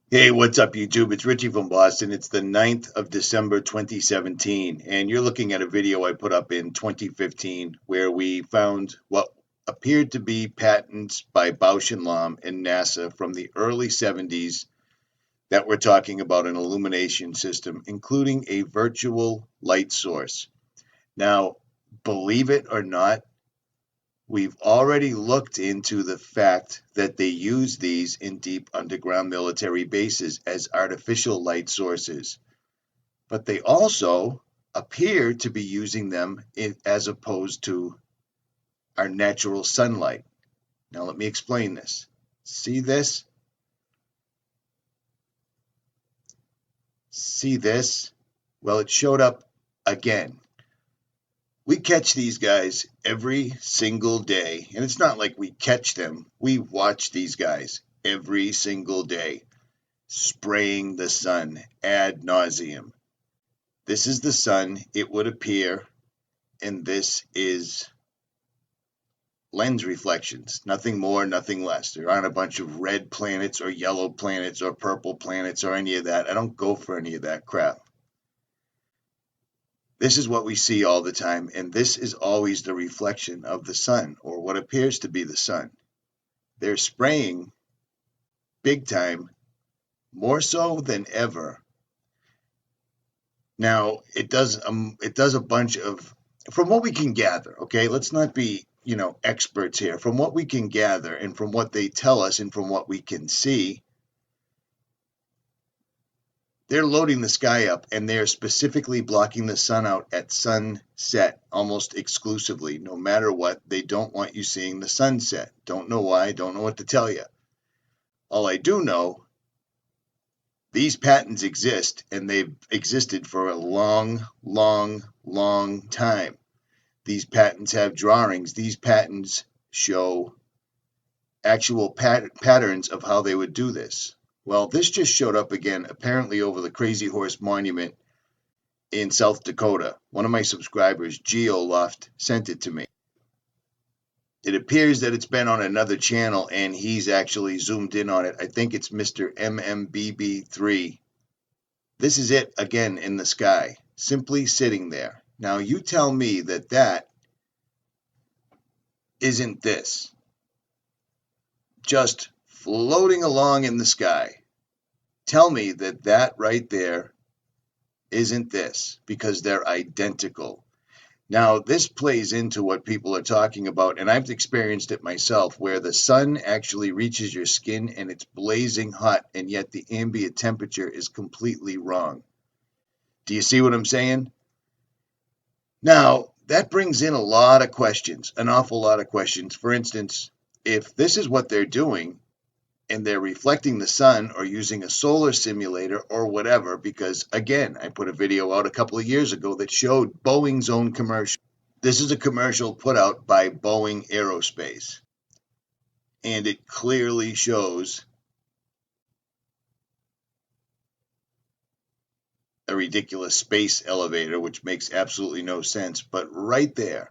Hey, what's up, YouTube? It's Richie from Boston. It's the 9th of December, 2017, and you're looking at a video I put up in 2015 where we found what appeared to be patents by Bausch and Lomb and NASA from the early 70s that were talking about an illumination system, including a virtual light source. Now, believe it or not, we've already looked into the fact that they use these in deep underground military bases as artificial light sources, but they also appear to be using them as opposed to our natural sunlight. Now, let me explain this. See this? See this? Well, it showed up again. We catch these guys every single day, and it's not like we catch them. We watch these guys every single day, spraying the sun ad nauseum. This is the sun, it would appear, and this is lens reflections. Nothing more, nothing less. There aren't a bunch of red planets or yellow planets or purple planets or any of that. I don't go for any of that crap. This is what we see all the time, and this is always the reflection of the sun, or what appears to be the sun. They're spraying big time, more so than ever. Now, it does a bunch of, from what we can gather, okay? Let's not be, experts here. From what we can gather and from what they tell us and from what we can see, they're loading the sky up and they're specifically blocking the sun out at sunset almost exclusively. No matter what, they don't want you seeing the sunset. Don't know why, don't know what to tell you. All I do know, these patents exist and they've existed for a long, long, long time. These patents have drawings. These patents show actual patterns of how they would do this. Well, this just showed up again, apparently over the Crazy Horse Monument in South Dakota. One of my subscribers, 𝗗𝗲𝗱𝗮, sent it to me. It appears that it's been on another channel and he's actually zoomed in on it. I think it's Mr. 𝗵𝗵𝗿𝗃. This is it again in the sky, simply sitting there. Now, you tell me that that isn't this. Just floating along in the sky. Tell me that that right there isn't this, because they're identical. Now, this plays into what people are talking about, and I've experienced it myself, where the sun actually reaches your skin and it's blazing hot, and yet the ambient temperature is completely wrong. Do you see what I'm saying? Now, that brings in a lot of questions, an awful lot of questions. For instance, if this is what they're doing, and they're reflecting the sun or using a solar simulator or whatever, because again, I put a video out a couple of years ago that showed Boeing's own commercial. This is a commercial put out by Boeing Aerospace, and it clearly shows a ridiculous space elevator, which makes absolutely no sense, but right there,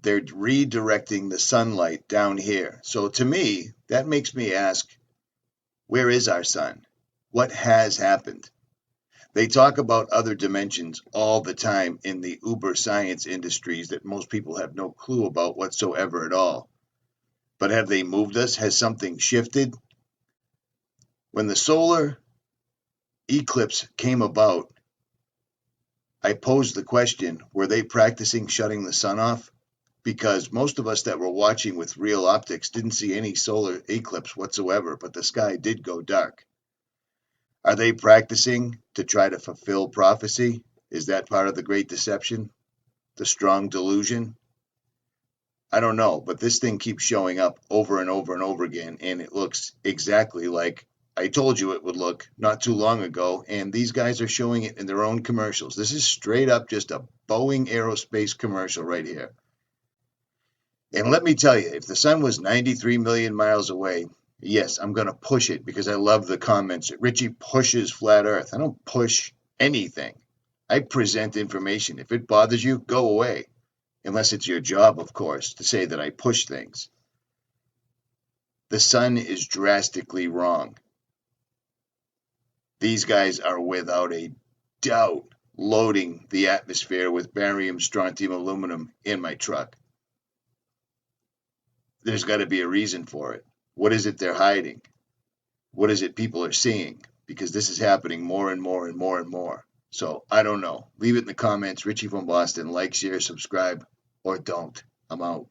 they're redirecting the sunlight down here. So to me, that makes me ask, where is our sun? What has happened? They talk about other dimensions all the time in the uber science industries that most people have no clue about whatsoever at all. But have they moved us? Has something shifted? When the solar eclipse came about, I posed the question, were they practicing shutting the sun off? Because most of us that were watching with real optics didn't see any solar eclipse whatsoever, but the sky did go dark. Are they practicing to try to fulfill prophecy? Is that part of the great deception? The strong delusion? I don't know, but this thing keeps showing up over and over and over again, and it looks exactly like I told you it would look not too long ago, and these guys are showing it in their own commercials. This is straight up just a Boeing Aerospace commercial right here. And let me tell you, if the sun was 93 million miles away, yes, I'm going to push it because I love the comments. Richie pushes flat Earth. I don't push anything. I present information. If it bothers you, go away. Unless it's your job, of course, to say that I push things. The sun is drastically wrong. These guys are without a doubt loading the atmosphere with barium, strontium, aluminum in my truck. There's got to be a reason for it. What is it they're hiding? What is it people are seeing? Because this is happening more and more and more and more. So I don't know. Leave it in the comments. Richie from Boston. Like, share, subscribe, or don't. I'm out.